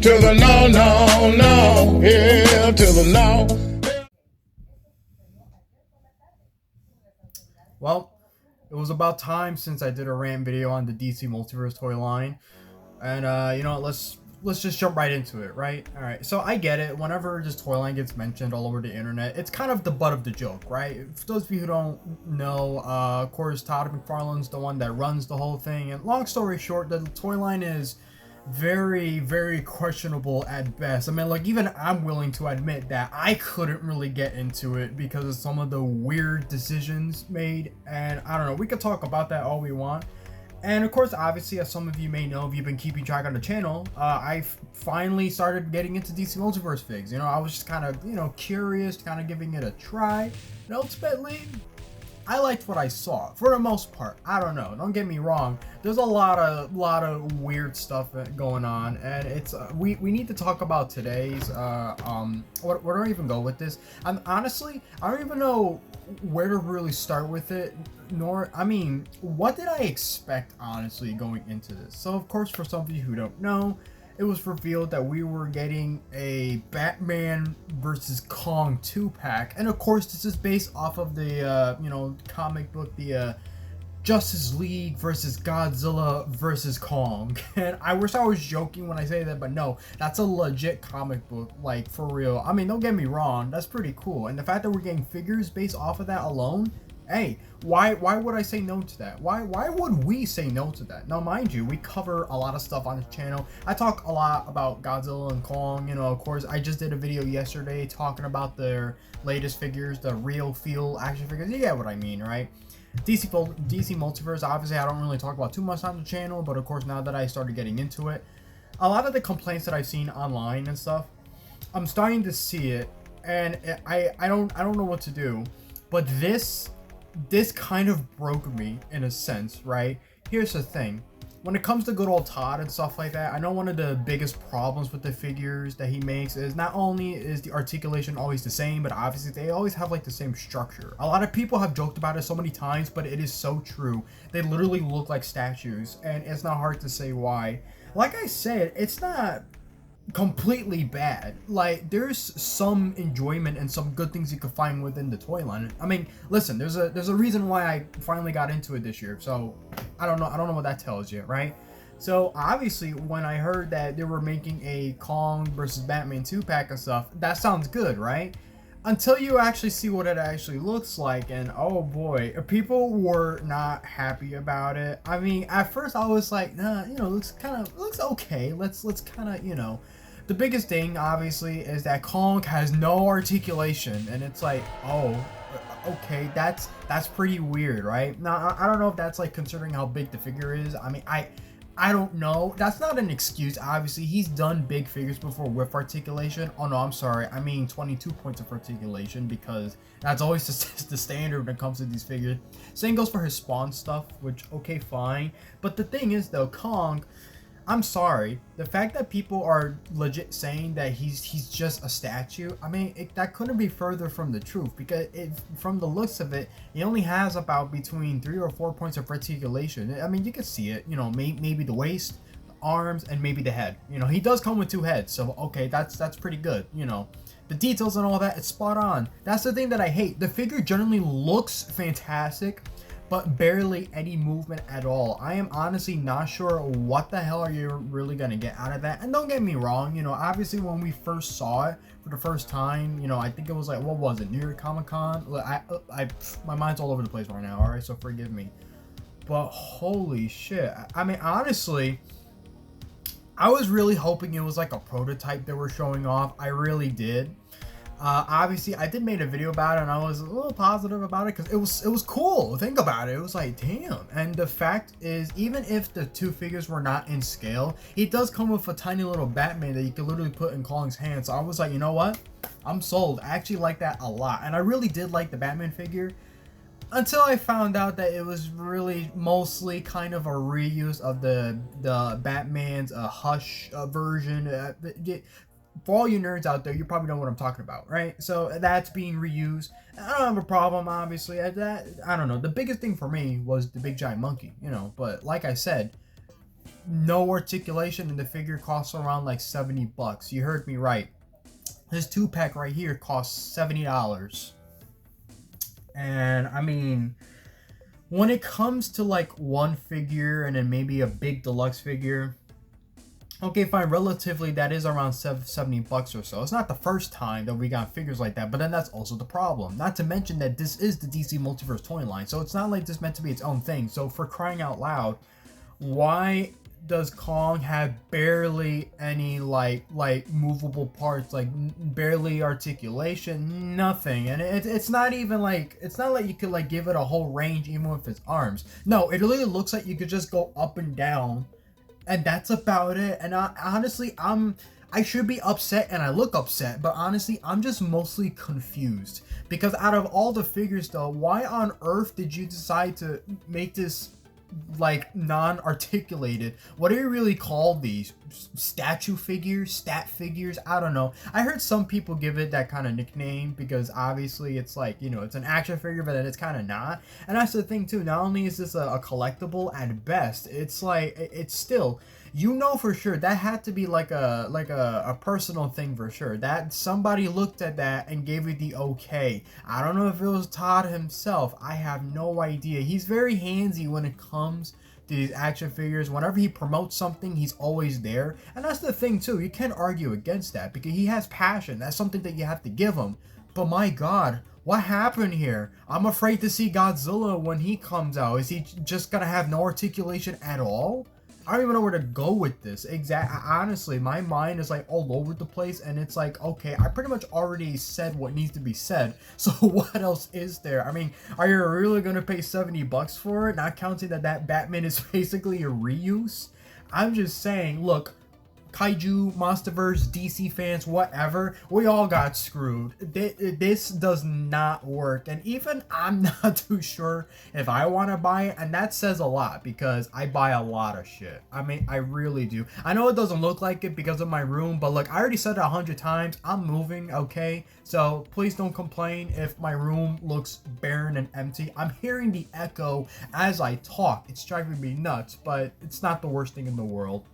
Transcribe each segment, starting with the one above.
to the no, no, no, yeah, to the no. Well, it was about time since I did a rant video on the DC Multiverse toy line, and you know, let's just jump right into it, right? All right. So I get it. Whenever this toy line gets mentioned all over the internet, it's kind of the butt of the joke, right? For those of you who don't know, of course, Todd McFarlane's the one that runs the whole thing. And long story short, the toy line is very, very questionable at best. I mean, like, even I'm willing to admit that I couldn't really get into it because of some of the weird decisions made. And I don't know, we could talk about that all we want. And of course, obviously, as some of you may know, if you've been keeping track on the channel, I finally started getting into DC Multiverse figs. You know, I was just kind of, you know, curious, kind of giving it a try. And ultimately, I liked what I saw for the most part. I don't know. Don't get me wrong. There's a lot of weird stuff going on, and it's we need to talk about today's where do I even go with this? I'm honestly, I don't even know where to really start with it. Nor, I mean, what did I expect honestly going into this? So of course, for some of you who don't know, it was revealed that we were getting a Batman versus Kong 2-pack. And of course, this is based off of the, you know, comic book, the Justice League versus Godzilla versus Kong. And I wish I was joking when I say that, but no, that's a legit comic book, like, for real. I mean, don't get me wrong, that's pretty cool. And the fact that we're getting figures based off of that alone, hey, why would I say no to that? Why would we say no to that? Now, mind you, we cover a lot of stuff on this channel. I talk a lot about Godzilla and Kong. You know, of course, I just did a video yesterday talking about their latest figures, the real feel action figures. You get what I mean, right? DC Multiverse, obviously, I don't really talk about too much on the channel, but of course, now that I started getting into it, a lot of the complaints that I've seen online and stuff, I'm starting to see it, and I don't know what to do. But this kind of broke me in a sense, right? Here's the thing. When it comes to good old Todd and stuff like that, I know one of the biggest problems with the figures that he makes is not only is the articulation always the same, but obviously they always have like the same structure. A lot of people have joked about it so many times, but it is so true. They literally look like statues, and it's not hard to say why. Like I said, it's not completely bad. Like, there's some enjoyment and some good things you could find within the toy line. I mean, listen, there's a reason why I finally got into it this year. So I don't know what that tells you, right? So obviously, when I heard that they were making a Kong versus Batman 2-pack and stuff, that sounds good, right? Until you actually see what it actually looks like, and oh boy, people were not happy about it. I mean, at first I was like, nah, you know, looks okay. Let's kind of, you know. The biggest thing, obviously, is that Kong has no articulation, and it's like, oh, okay, that's pretty weird, right? Now, I don't know if that's like considering how big the figure is. I mean, I don't know. That's not an excuse. Obviously, he's done big figures before with articulation. Oh no, I'm sorry. I mean 22 points of articulation, because that's always the standard when it comes to these figures. Same goes for his Spawn stuff, which, okay, fine. But the thing is, though, Kong, I'm sorry, the fact that people are legit saying that he's just a statue, I mean, that couldn't be further from the truth, because from the looks of it, he only has about between 3 or 4 points of articulation. I mean, you can see it, you know, maybe the waist, the arms, and maybe the head. You know, he does come with 2 heads, so okay, that's pretty good, you know. The details and all that, it's spot on. That's the thing that I hate. The figure generally looks fantastic, but barely any movement at all. I am honestly not sure what the hell are you really gonna get out of that. And don't get me wrong, you know, obviously when we first saw it for the first time, you know, I think it was like, what was it, New York Comic-Con? My mind's all over the place right now, all right, so forgive me. But holy shit, I mean, honestly, I was really hoping it was like a prototype they were showing off. I really did. Obviously, I did make a video about it, and I was a little positive about it because it was cool. Think about it. It was like, damn. And the fact is, even if the 2 figures were not in scale, it does come with a tiny little Batman that you can literally put in Kong's hand. So I was like, you know what? I'm sold. I actually like that a lot, and I really did like the Batman figure. Until I found out that it was really mostly kind of a reuse of the Batman's Hush version. For all you nerds out there, you probably know what I'm talking about, right? So that's being reused. I don't have a problem, obviously. I don't know. The biggest thing for me was the big giant monkey, you know. But like I said, no articulation, and the figure costs around like $70. You heard me right. This 2-pack right here costs $70. And I mean, when it comes to like one figure and then maybe a big deluxe figure, okay, fine, relatively that is around $70 or so. It's not the first time that we got figures like that, but then that's also the problem. Not to mention that this is the DC Multiverse toy line, so it's not like this meant to be its own thing. So for crying out loud, why does Kong have barely any like movable parts, like barely articulation, nothing? And it's not even like, it's not like you could like give it a whole range even with its arms. No, it literally looks like you could just go up and down, and that's about it. And honestly, I should be upset, and I look upset, but honestly, I'm just mostly confused. Because out of all the figures though, why on earth did you decide to make this like non-articulated? What do you really call these? Statue figures? Stat figures? I don't know. I heard some people give it that kind of nickname because obviously it's like, you know, it's an action figure, but then it's kind of not. And that's the thing too. Not only is this a collectible at best, it's like, it's still, you know for sure that had to be like a personal thing for sure. That somebody looked at that and gave it the okay. I don't know if it was Todd himself. I have no idea. He's very handsy when it comes to these action figures. Whenever he promotes something, he's always there. And that's the thing too. You can't argue against that because he has passion. That's something that you have to give him. But my God, what happened here? I'm afraid to see Godzilla when he comes out. Is he just gonna have no articulation at all? I don't even know where to go with this. Honestly, my mind is like all over the place, and it's like, okay, I pretty much already said what needs to be said. So what else is there? I mean, are you really gonna pay $70 for it? Not counting that Batman is basically a reuse. I'm just saying, look, Kaiju, Monsterverse, DC fans, whatever, we all got screwed. This does not work, and even I'm not too sure if I want to buy it, and that says a lot because I buy a lot of shit. I mean, I really do. I know it doesn't look like it because of my room, but look, I already said it 100 times. I'm moving, okay? So please don't complain if my room looks barren and empty. I'm hearing the echo as I talk. It's driving me nuts, but it's not the worst thing in the world.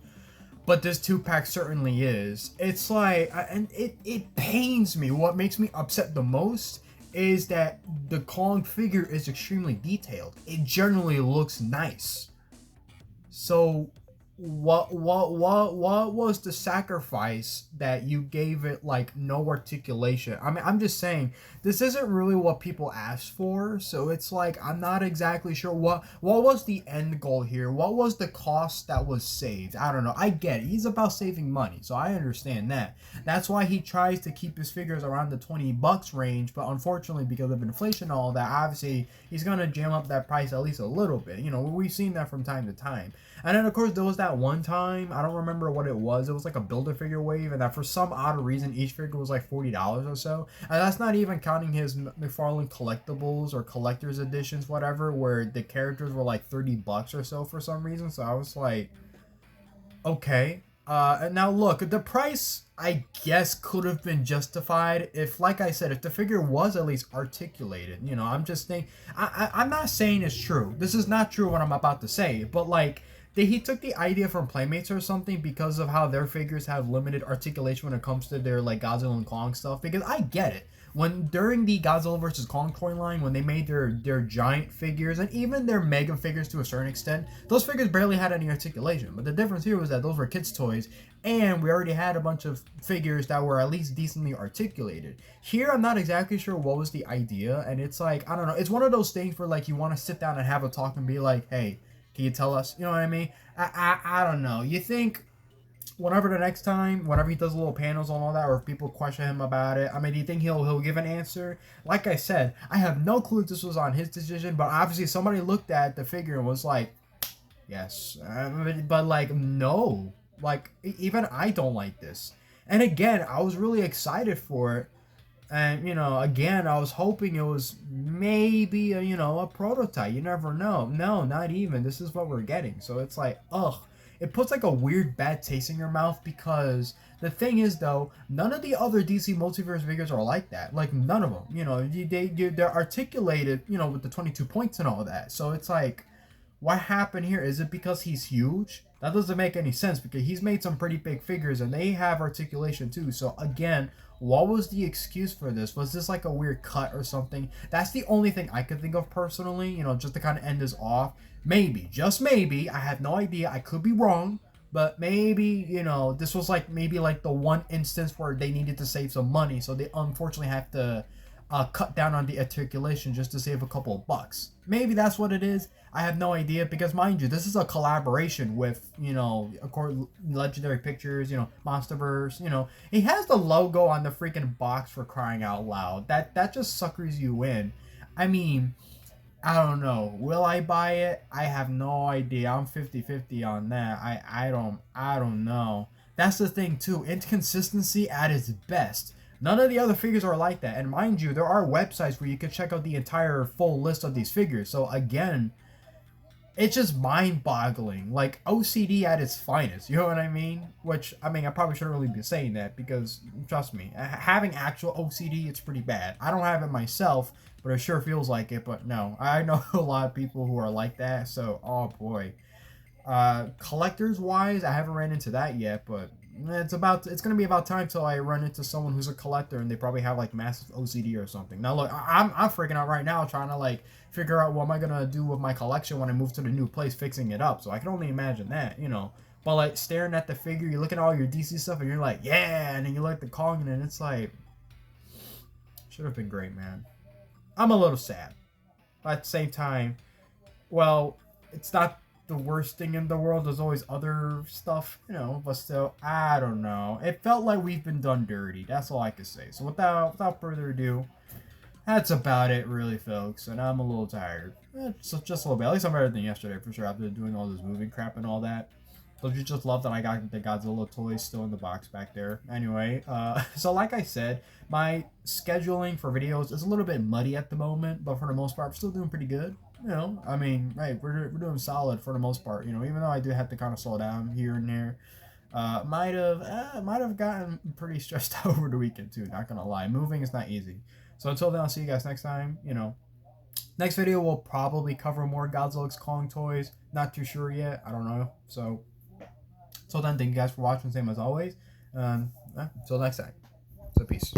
But this 2-pack certainly is. It's like, and it pains me. What makes me upset the most is that the Kong figure is extremely detailed. It generally looks nice. So what was the sacrifice that you gave it like no articulation? I mean, I'm just saying this isn't really what people asked for, so it's like I'm not exactly sure what was the end goal here. What was the cost that was saved? I don't know. I get it. He's about saving money, so I understand that. That's why he tries to keep his figures around the $20 range, but unfortunately because of inflation and all that, obviously he's gonna jam up that price at least a little bit. You know, we've seen that from time to time. And then of course there was that one time, I don't remember what it was like a Build-A-Figure wave, and that for some odd reason each figure was like $40 or so, and that's not even counting his McFarlane collectibles or collector's editions, whatever, where the characters were like $30 or so for some reason. So I was like, okay. And now look, the price I guess could have been justified if, like I said, if the figure was at least articulated. You know, I'm just saying, I'm not saying it's true. This is not true what I'm about to say, but like, he took the idea from Playmates or something because of how their figures have limited articulation when it comes to their like Godzilla and Kong stuff. Because I get it. When during the Godzilla vs. Kong toy line, when they made their giant figures and even their mega figures to a certain extent, those figures barely had any articulation. But the difference here was that those were kids' toys, and we already had a bunch of figures that were at least decently articulated. Here, I'm not exactly sure what was the idea, and it's like, I don't know, it's one of those things where like you want to sit down and have a talk and be like, hey, can you tell us? You know what I mean? I don't know. You think whenever the next time, whenever he does little panels on all that, or if people question him about it, I mean, do you think he'll give an answer? Like I said, I have no clue if this was on his decision, but obviously somebody looked at the figure and was like, yes. But like, no. Like, even I don't like this. And again, I was really excited for it. And, you know, again, I was hoping it was maybe, a prototype. You never know. No, not even. This is what we're getting. So it's like, ugh. It puts like a weird bad taste in your mouth because the thing is, though, none of the other DC Multiverse figures are like that. Like, none of them. You know, they're articulated, with the 22 points and all that. So it's like, What happened here? Is it because he's huge? That doesn't make any sense because he's made some pretty big figures and they have articulation too. So again, what was the excuse for this? Was this like a weird cut or something? That's the only thing I could think of personally, just to kind of end this off. Maybe, just maybe, I have no idea. I could be wrong, but maybe, this was like maybe like the one instance where they needed to save some money. So they unfortunately have to cut down on the articulation just to save a couple of bucks. Maybe that's what it is. I have no idea because, mind you, this is a collaboration with, of course, Legendary Pictures, MonsterVerse, He has the logo on the freaking box, for crying out loud. That just suckers you in. I mean, I don't know. Will I buy it? I have no idea. I'm 50-50 on that. I don't know. That's the thing too. Inconsistency at its best. None of the other figures are like that. And mind you, there are websites where you can check out the entire full list of these figures. So again, it's just mind-boggling. Like OCD at its finest. You know what I mean? Which, I probably shouldn't really be saying that because, trust me, having actual OCD, it's pretty bad. I don't have it myself, but it sure feels like it. But no, I know a lot of people who are like that. So, oh boy. Collectors wise, I haven't ran into that yet, but it's gonna be about time till I run into someone who's a collector and they probably have like massive OCD or something. Now look, I'm freaking out right now trying to like figure out what am I gonna do with my collection when I move to the new place, fixing it up. So I can only imagine that, But like staring at the figure, you look at all your DC stuff and you're like, yeah, and then you look at the Kong and it's like, should have been great, man. I'm a little sad, but at the same time, well, it's not the worst thing in the world. There's always other stuff, but still, I don't know. It felt like we've been done dirty. That's all I can say. So without further ado, that's about it, really, folks. And I'm a little tired. So just a little bit. At least I'm better than yesterday, for sure, after doing all this moving crap and all that. Don't you just love that I got the Godzilla toys still in the box back there? Anyway, so like I said, my scheduling for videos is a little bit muddy at the moment, but for the most part, I'm still doing pretty good. Right, we're doing solid for the most part. Even though I do have to kind of slow down here and there. Might have gotten pretty stressed out over the weekend too. Not gonna lie, moving is not easy. So until then, I'll see you guys next time. Next video will probably cover more Godzilla x Kong toys. Not too sure yet. I don't know. So until then, thank you guys for watching. Same as always. Until next time. So peace.